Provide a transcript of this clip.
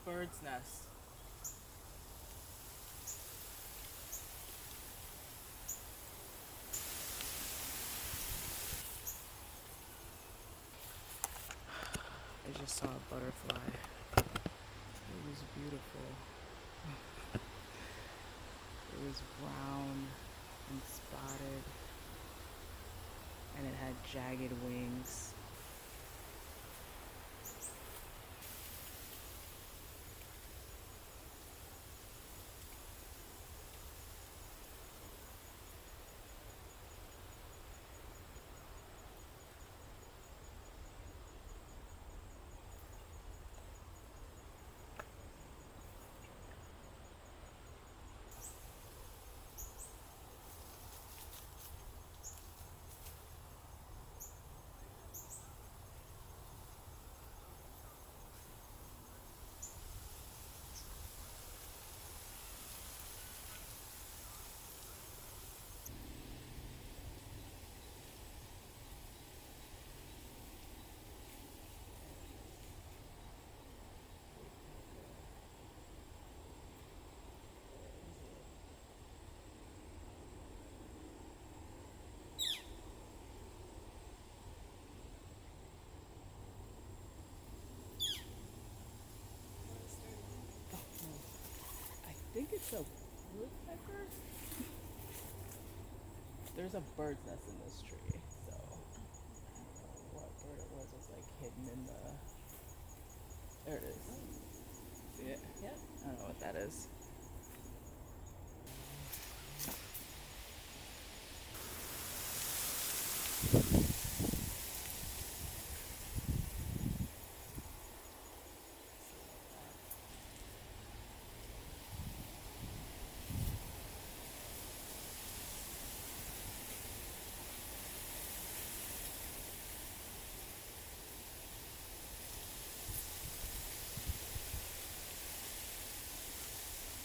bird's nest. I just saw a butterfly. It was beautiful. It was brown and spotted, and it had jagged wings. I think it's a woodpecker. There's a bird's nest in this tree, so I don't know what bird it was. It was like hidden in the. There it is. See it? Yep. I don't know what that is.